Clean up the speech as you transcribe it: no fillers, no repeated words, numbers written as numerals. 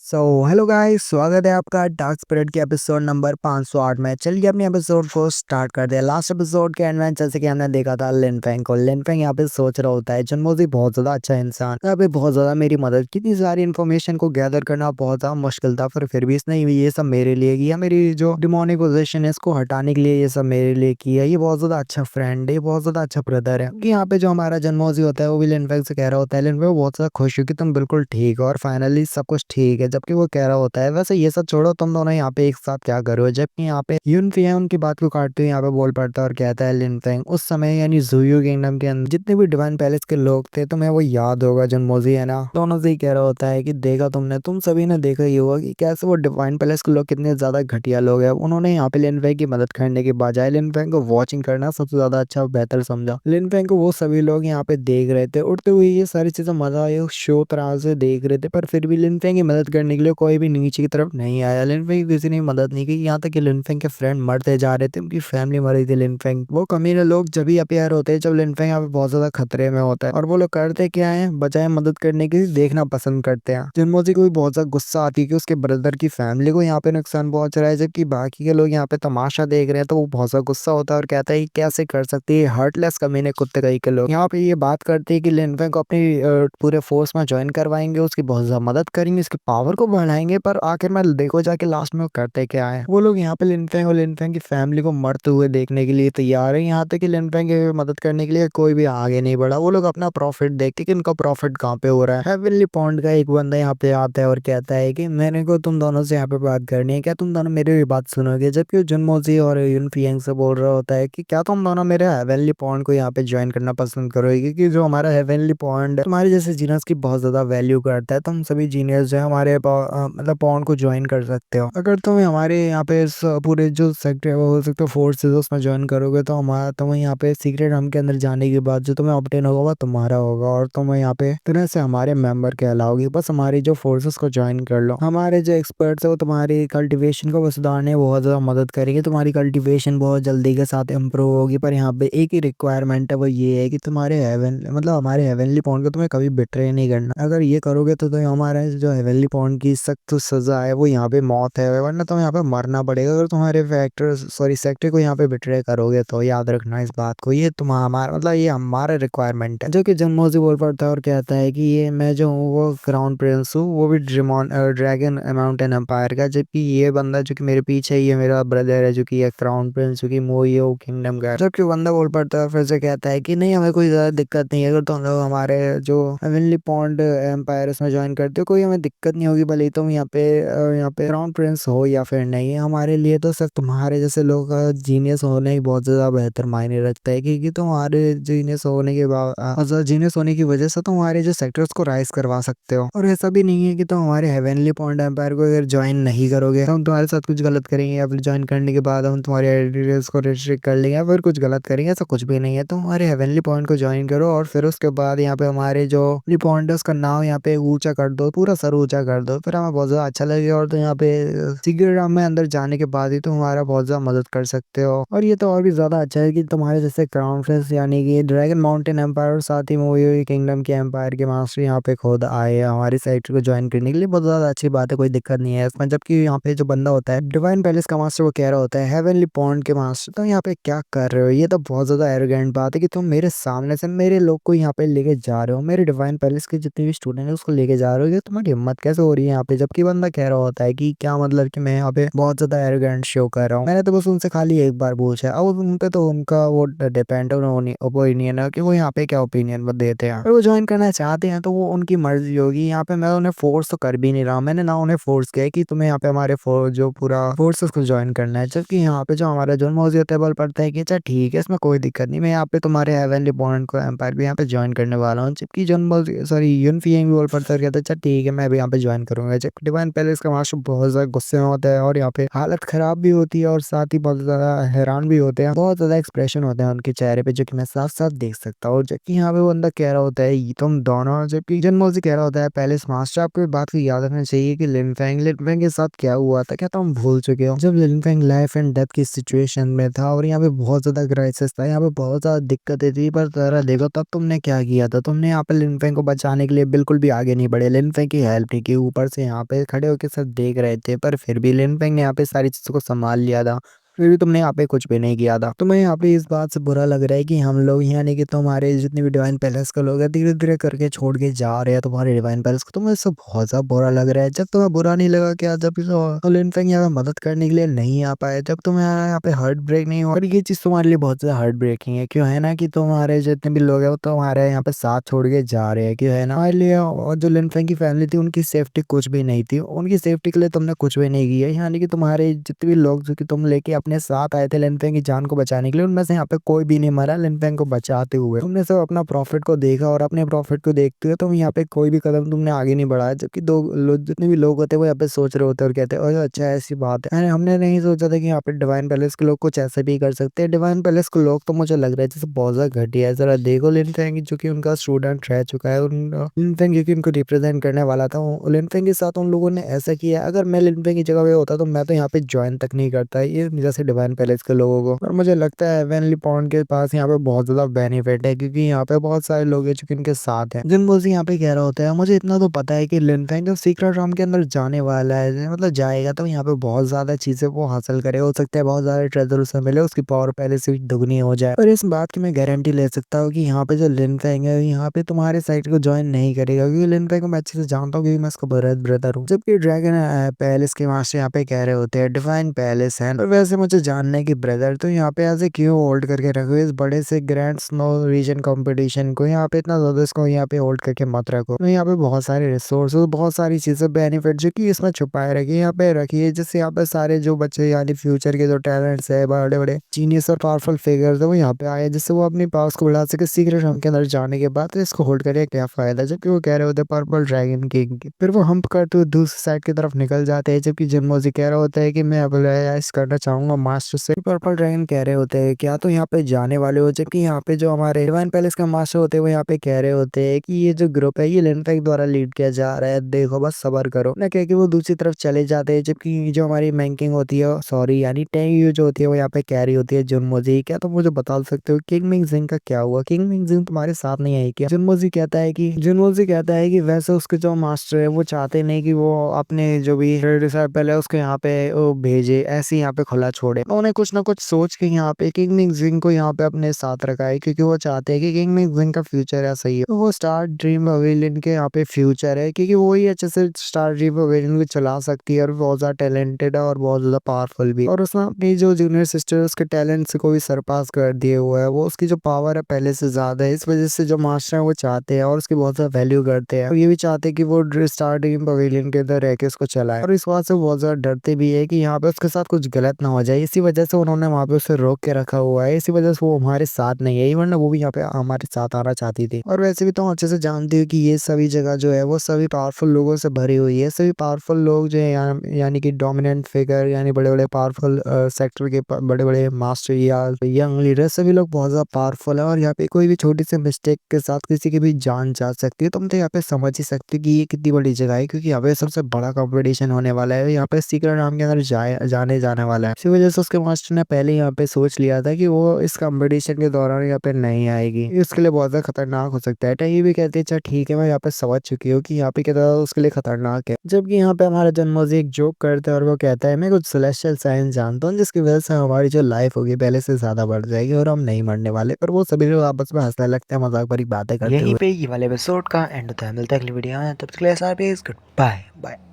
So hello guys, स्वागत है आपका डार्क स्पिरिट के एपिसोड नंबर 508 में। चलिए अपने एपिसोड को स्टार्ट कर दिया। लास्ट एपिसोड के एंड में जैसे कि हमने देखा था लिनफेंग को। लिनफेंग यहाँ पे सोच रहा होता है जनमोजी बहुत ज्यादा अच्छा इंसान, यहाँ पे बहुत ज्यादा मेरी मदद की। इतनी सारी इन्फॉर्मेशन को गैदर करना बहुत ज्यादा मुश्किल था, फिर भी इसने ये सब मेरे लिए किया। मेरी जो डिमोनिक पोजीशन है इसको हटाने के लिए ये सब मेरे लिए किया। ये बहुत ज्यादा अच्छा फ्रेंड है, बहुत ज्यादा अच्छा ब्रदर है। क्योंकि यहाँ पे जो हमारा जनमोजी होता है वो भी लिनफेंग से कह रहा होता है। लिनफेंग बहुत ज्यादा खुश हो कि तुम बिल्कुल ठीक हो और फाइनली सब कुछ ठीक है, जबकि वो कह रहा होता है वैसे ये सब छोड़ो, तुम दोनों यहाँ पे एक साथ क्या करो। जबकि यहाँ पे यूनफिया उनकी बात को काटते हुए यहाँ पे बोल पड़ता है और कहता है लिनफेंग, उस समय यानी ज़ुयू किंगडम के अंदर जितने भी डिवाइन पैलेस के लोग थे तुम्हें वो याद होगा जनमोजी है ना। दोनों से ही कह रहा होता है कि देखा तुमने, तुम सभी ने देखा ही होगा कि कैसे वो डिवाइन पैलेस के लोग कितने ज्यादा घटिया लोग हैं। उन्होंने यहाँ पे लिनफेंग की मदद करने के बजाय लिनफेंग को वॉचिंग करना सबसे ज्यादा अच्छा बेहतर समझा। लिनफेंग को वो सभी लोग यहाँ पे देख रहे थे उड़ते हुए, ये सारी चीजें मजा आया शो तरह से देख रहे थे, पर फिर भी लिनफेंग की मदद करने के लिए कोई भी नीचे की तरफ नहीं आया। लिनफेंग की किसी ने मदद नहीं की, यहाँ तक कि लिनफेंग के फ्रेंड मरते जा रहे थे, उनकी फैमिली मर रही थी। लिनफेंग वो कमीने लोग जब भी अपेयर होते हैं जब लिनफेंग यहाँ पे बहुत ज्यादा खतरे में होता है, और वो लोग करते क्या है, बजाय मदद करने की देखना पसंद करते हैं। जिनमोजी को भी बहुत ज्यादा गुस्सा आती है कि उसके ब्रदर की फैमिली को यहाँ पे नुकसान पहुंच रहा है, जबकि बाकी के लोग यहाँ पे तमाशा देख रहे हैं। तो वो बहुत ज्यादा गुस्सा होता है और कहता है कि कैसे कर सकती है हार्टलेस कमीने कुत्ते कहीं के लोग। यहाँ पे ये बात करते हैं कि लिनफेंग को अपनी पूरे फोर्स में ज्वाइन करवाएंगे, उसकी बहुत ज्यादा मदद करेंगे, उसकी पावर को बढ़ाएंगे। पर आखिर में देखो जाके लास्ट में वो करते क्या है, वो लोग यहाँ पे लिनफेंग और लिनफेंग की फैमिली को मरते हुए देखने के लिए तैयार है। यहाँ तक कि लिनफेंग की मदद करने के लिए कोई भी आगे नहीं बढ़ा। वो लोग अपना प्रॉफिट देखते कि इनका प्रॉफिट कहाँ पे हो रहा है। हेवनली पॉइंट का एक बंदा यहाँ पे आता है और कहता है कि मेरे को तुम दोनों से यहाँ पे बात करनी है, क्या तुम दोनों मेरी भी बात सुनोगे। जबकि जुनमोजी और यूनफियांग से बोल रहा होता है कि क्या तुम दोनों मेरे हेवनली पॉइंट को यहाँ पे ज्वाइन करना पसंद करोगे, क्योंकि जो हमारा हेवनली पॉइंट है तुम्हारे जैसे जीनियस की बहुत ज्यादा वैल्यू करता है। तुम सभी जीनियस जो है हमारे मतलब पॉइंट को ज्वाइन कर सकते हो। अगर तुम हमारे यहाँ पे इस पूरे जो सेक्टर वो हो सकते हो फोर्सेस उसमें ज्वाइन करोगे तो हमारा तुम्हें यहाँ पे सीक्रेट रम के अंदर जाने के बाद जो तुम्हें ऑब्टेन होगा वो तुम्हारा होगा, और तुम यहाँ पे तरह से हमारे मेंबर कहलाओगे। बस हमारी जो फोर्सेस को ज्वाइन कर लो। हमारे जो एक्सपर्ट्स है वो तुम्हारी कल्टीवेशन को सुधारने में बहुत ज्यादा मदद करेंगे। तुम्हारी कल्टीवेशन बहुत जल्दी के साथ इम्प्रूव होगी। पर यहाँ पे एक ही रिक्वायरमेंट है, वो ये है कि तुम्हारे हेवन मतलब हमारे हेवनली पॉइंट को तुम्हें कभी बिट्रे नहीं करना। अगर ये करोगे तो हमारे जो हेवनली पॉइंट की सख्त सजा है वो यहाँ पे मौत है, वरना तुम्हें यहाँ पे मरना पड़ेगा अगर तुम्हारे फैक्टर सॉरी सेक्टर को यहाँ पे बिट्रे करोगे। तो याद रखना इस बात को, ये तुम हमारा मतलब ये हमारा रिक्वायरमेंट है। जो कि जनमोजी बोल पड़ता है और कहता है कि ये मैं जो हूँ वो क्राउन प्रिंस हूँ, वो भी ड्रैगन माउंटेन एम्पायर का। जबकि ये बंदा जो कि मेरे पीछे है ये मेरा ब्रदर है जो कि ये क्राउन प्रिंस जो कि मोयो किंगडम का है। जबकि बंदा बोल पड़ता है फिर से कहता है कि नहीं हमें कोई ज्यादा दिक्कत नहीं है, अगर तुम लोग हमारे जो हेवनली पॉइंट एम्पायर उसमें ज्वाइन करते हो कोई हमें दिक्कत नहीं होगी। भले ही तुम यहाँ पे क्राउन प्रिंस हो या फिर नहीं, हमारे लिए तो सिर्फ तुम्हारे जैसे लोग जीनियस होने ही बहुत ज्यादा बेहतर मायने रखता है, क्योंकि तुम्हारे जीनियस होने के बाद जीनियस होने की वजह से तुम्हारे जो सेक्टर्स को राइज करवा सकते हो। और ऐसा भी नहीं है कि तुम हमारे हेवनली पॉइंट एम्पायर को अगर ज्वाइन नहीं करोगे तो हम तुम्हारे साथ कुछ गलत करेंगे, या फिर ज्वाइन करने के बाद हम तुम्हारे एडिटर्स को रिस्ट्रिक्ट कर लेंगे या फिर कुछ गलत करेंगे। ऐसा कुछ भी नहीं है। तुम हमारे हेवनली पॉइंट को ज्वाइन करो और फिर उसके बाद यहाँ पे हमारे जो पॉइंट है उसका नाम यहाँ पे ऊंचा कर दो, पूरा सर ऊंचा कर दो, फिर हमें बहुत ज्यादा अच्छा लगेगा। और तो यहाँ पे सीक्रेट रूम में अंदर जाने के बाद ही तुम हमारा बहुत ज्यादा मदद कर सकते हो। और ये तो और भी ज्यादा अच्छा है कि तुम्हारे जैसे क्राउन प्रिंस यानी कि ड्रैगन माउंटेन एम्पायर और साथ ही मोयो किंगडम के एम्पायर के मास्टर यहाँ पे खुद आए हैं हमारे साइट को ज्वाइन करने के लिए। बहुत ज्यादा अच्छी बात है, कोई दिक्कत नहीं है इसमें। जबकि यहाँ पे जो बंदा होता है डिवाइन पैलेस का मास्टर वो कह रहा होता है हेवनली पॉइंट के मास्टर तो यहाँ पे क्या कर रहे हो, ये तो बहुत ज्यादा एरोगेंट बात है कि तुम मेरे सामने से मेरे लोग को यहाँ पे लेके जा रहे हो, मेरे डिवाइन पैलेस के जितने भी स्टूडेंट है उसको लेके जा रहे हो। ये तुम्हारी हिम्मत कैसे हो रही है यहाँ पे। जबकि बंदा कह रहा होता है कि क्या मतलब कि मैं यहाँ पे बहुत ज्यादा एरोगेंट शो कर रहा हूँ, मैंने तो बस उनसे खाली एक बार पूछा। अब उन पे तो उनका वो डिपेंड ओपिनियन है कि वो यहाँ पे क्या ओपिनियन देते हैं। अगर वो ज्वाइन करना चाहते हैं तो वो उनकी मर्जी होगी। यहाँ पे मैं उन्हें फोर्स तो कर भी नहीं रहा, मैंने ना उन्हें फोर्स किया है कि तुम्हें यहाँ पे हमारे जो पूरा फोर्सेस को ज्वाइन करना है। जबकि यहाँ पे जो हमारा जो मौजूद टेबल पड़ता है कि अच्छा ठीक है इसमें कोई दिक्कत नहीं, मैं यहाँ पे तुम्हारे हेवनली पॉइंट को एम्पायर भी यहाँ पे ज्वाइन करने वाला हूँ। जबकि सॉरी यूनफियांग भी बोल पड़ता है, कहता है अच्छा ठीक है मैं भी यहाँ पे ज्वाइन करूंगा। जबकि डिवाइन पैलेस का मास्टर बहुत ज्यादा गुस्से में होता है और यहाँ पे हालत खराब भी होती है और साथ ही बहुत ज्यादा हैरान भी होते हैं, बहुत ज्यादा एक्सप्रेशन होते हैं उनके चेहरे पे जो कि मैं साफ साफ देख सकता हूँ। जबकि यहाँ पे वो बंदा कह रहा होता है ये तुम दोनों, जबकि जनमोजी कह रहा होता है पैलेस मास्टर आपको इस बात को याद रखना चाहिए कि लिनफेंग के साथ क्या हुआ था, क्या तुम भूल चुके हो जब लिनफेंग लाइफ एंड डेथ की सिचुएशन में था और यहाँ पे बहुत ज्यादा क्राइसिस था, यहाँ पे बहुत ज्यादा दिक्कतें थी। पर जरा देखो तब तुमने क्या किया था, तुमने यहाँ पे लिनफेंग को बचाने के लिए बिल्कुल भी आगे नहीं बढ़े, लिनफेंग की हेल्प नहीं की, ऊपर से यहाँ पे खड़े होके सब देख रहे थे, पर फिर भी लिन फेंग ने यहाँ पे सारी चीज़ों को सँभाल लिया था। फिर भी तुमने यहाँ पे कुछ भी नहीं किया था। तुम्हें यहाँ पे इस बात से बुरा लग रहा है कि हम लोग यानी कि तुम्हारे जितने भी डिवाइन पैलेस के लोग हैं धीरे-धीरे करके छोड़ के जा रहे हैं तुम्हारे डिवाइन पैलेस को। तुम्हें इससे बहुत ज़्यादा बुरा लग रहा है। जब तुम्हें बुरा नहीं लगा क्या, जब लिन फेंग यहाँ पे मदद करने के लिए नहीं आ पाए, जब तुम्हें यहाँ पे हार्ट ब्रेक नहीं हुआ, और ये चीज़ तुम्हारे लिए बहुत ज़्यादा हार्ट ब्रेकिंग है। क्यों है ना कि तुम्हारे जितने भी लोग हैं वो तुम्हारे यहाँ पे साथ छोड़ के जा रहे हैं। क्यों है ना, हमारे लिए और जो लिन फेंग की फैमिली थी उनकी सेफ्टी कुछ भी नहीं थी। उनकी सेफ्टी के लिए तुमने कुछ भी नहीं किया। यानी कि तुम्हारे जितने भी लोग जो कि तुम लेके अपने साथ आए थे लिन फेंग की जान को बचाने के लिए, उनमें से यहाँ पे कोई भी नहीं मरा लिन फेंग को बचाते हुए। तुमने सब अपना प्रॉफिट को देखा और अपने प्रॉफिट को देखते हुए तुम यहाँ पे कोई भी कदम तुमने आगे नहीं बढ़ाया। जबकि दो जितने भी लोग होते हैं वो यहाँ पे सोच रहे होते हैं और कहते हैं ओह अच्छा ऐसी बात है। हमने नहीं सोचा था कि यहाँ पे डिवाइन पैलेस के लोग कुछ ऐसे भी कर सकते हैं। डिवाइन पैलेस के लोग तो मुझे लग रहा है जैसे बहुत ज्यादा घटिया है। जरा देखो लिन फेंग जो कि उनका स्टूडेंट रह चुका है, लिन फेंग जो कि उनको रिप्रेजेंट करने वाला था, लिन फेंग के साथ उन लोगों ने ऐसा किया। अगर मैं लिन फेंग की जगह पे होता तो मैं तो यहाँ पे ज्वाइन तक नहीं करता ये जैसे डिवाइन पैलेस के लोगों को। और मुझे लगता है हेवनली पॉइंट के पास यहाँ पे बहुत ज्यादा बेनिफिट है, क्योंकि यहाँ पे बहुत सारे लोग हैं जो कि इनके साथ हैं। जिनबोजी यहाँ पे कह रहा होता है मुझे इतना तो पता है कि लिन फेंग जब सीक्रेट रूम के अंदर जाने वाला है, मतलब जाएगा, तो यहाँ पे बहुत ज्यादा चीजें वो हासिल करे। हो सकता है बहुत ज्यादा ट्रेजर उसे मिले, उसकी पावर पहले से भी दुगनी हो जाए। और इस बात की मैं गारंटी ले सकता हूँ कि यहाँ पे जो लिन फेंग है यहाँ पे तुम्हारे साइड को ज्वाइन नहीं करेगा, क्योंकि लिन फेंग को मैं अच्छे से जानता हूँ, क्योंकि मैं उसका ब्रदर हूँ। जबकि ड्रैगन पैलेस के मास्टर यहाँ पे कह रहे होते हैं डिवाइन पैलेस है। और वैसे मुझे जानना है कि ब्रदर तो यहाँ पे ऐसे क्यों होल्ड करके रखो इस बड़े से ग्रैंड स्नो रीजन कंपटीशन को, यहाँ पे इतना ज्यादा इसको यहाँ पे होल्ड करके मत रखो। तो यहाँ पे बहुत सारे रिसोर्स, बहुत सारी चीजें बेनिफिट जो कि इसमें छुपाए रखिए यहाँ पे रखिए, जिससे यहाँ पे सारे जो बच्चे यानी फ्यूचर के जो टैलेंट्स है, बड़े बड़े जीनियस और पावरफुल फिगर्स है वो यहाँ पे आए, जिससे वो अपनी पावर्स को बढ़ा सके सीक्रेट रूम के अंदर जाने के बाद। तो इसको होल्ड करके क्या फायदा, जबकि वो कह रहे होते पर्पल ड्रैगन किंग की। फिर वो हम्प करते हुए दूसरी साइड की तरफ निकल जाते हैं, जबकि जिनमोजी कह रहा होता है कि मैं अप्लाइज करना चाहूंगा मास्टर से। पर्पल ड्रैगन कह रहे होते हैं क्या तो यहाँ पे जाने वाले हो, जबकि यहाँ पे जो हमारे डिवाइन पैलेस का मास्टर होते हैं वो यहाँ पे कह रहे होते हैं कि ये जो ग्रुप है ये लिन फेंग द्वारा लीड किया जा रहा है, देखो बस सबर करो ना, कह के वो दूसरी तरफ चले जाते हैं। जबकि जो हमारी मैंकिंग होती है, सॉरी यानी टेंग जो होती है वो यहाँ पे कह रही होती है जिनमोजी क्या तुम मुझे बता सकते हो किंग मिंग जिंग का क्या हुआ, किंग मिंग जिंग तुम्हारे साथ नहीं आई क्या। जिनमोजी कहता है कि वैसे उसके जो मास्टर है वो चाहते नहीं कि वो अपने जो भी डिसाइपल है उसको यहाँ पे वो भेजे, ऐसे यहाँ पे खुला छोड़े। उन्होंने कुछ ना कुछ सोच के यहाँ पे किंग मिंग जिंग को यहाँ पे अपने साथ रखा है, क्योंकि वो चाहते हैं कि किंग मिंग जिंग का फ्यूचर ऐसा ही है। तो वो स्टार ड्रीम पवेलियन के यहाँ पे फ्यूचर है, क्योंकि वो ही अच्छे से स्टार ड्रीम पवेलियन को चला सकती है और बहुत ज्यादा टैलेंटेड है और बहुत ज्यादा पावरफुल भी। और उसने अपनी जो जूनियर सिस्टर उसके टैलेंट्स को भी सरपास कर दिए हुआ है, वो उसकी जो पावर है पहले से ज्यादा है। इस वजह से जो मास्टर है वो चाहते हैं और उसकी बहुत ज्यादा वैल्यू करते हैं, और ये भी चाहते हैं कि वो स्टार ड्रीम पवेलियन के अंदर रह के उसको चलाए। और इस बात से बहुत ज्यादा डरते भी है कि यहाँ पे उसके साथ कुछ गलत ना हो जाए, इसी वजह से उन्होंने वहाँ पे उसे रोक के रखा हुआ है। इसी वजह से वो हमारे साथ नहीं है, वरना वो भी यहाँ पे हमारे साथ आना चाहती थी। और वैसे भी तो अच्छे से जानती हूँ कि ये सभी जगह जो है वो सभी पावरफुल लोगों से भरी हुई है। सभी पावरफुल लोग जो है यानी कि डोमिनेंट फिगर यानी बड़े बड़े पावरफुल सेक्टर के बड़े बड़े मास्टर या यंग लीडर, सभी लोग बहुत ज्यादा पावरफुल है। और यहाँ पे कोई भी छोटी सी मिस्टेक के साथ किसी की भी जान जा सकती है। तुम तो यहाँ पे समझ ही सकते हो कि ये कितनी बड़ी जगह है, क्योंकि यहाँ पे सबसे बड़ा कंपटीशन होने वाला है। यहाँ पे सीक्रेट राम के अंदर जाने वाला है। इसी वजह से उसके मास्टर ने पहले यहाँ पे सोच लिया था कि वो इस कंपटीशन के दौरान यहाँ पे नहीं आएगी, इसके लिए बहुत ज्यादा खतरनाक हो सकता है। ये भी कहते हैं अच्छा ठीक है मैं यहाँ पे समझ चुकी हूँ कि यहाँ पे क्या उसके लिए खतरनाक है। जबकि यहाँ पे हमारा जन्मोजी एक जोक करता है और वो कहता है मैं कुछ सेलेस्टियल साइंस जानता हूँ जिसकी वजह से हमारी जो लाइफ होगी पहले से ज्यादा बढ़ जाएगी और हम नहीं मरने वाले। पर वो सभी लोग आपस में हंसने लगते हैं मजाक भरी बातें करते हुए। यहीं पे ये वाले एपिसोड का एंड होता है। मिलता है अगली वीडियो में, तब तक के लिए गुड बाय बाय।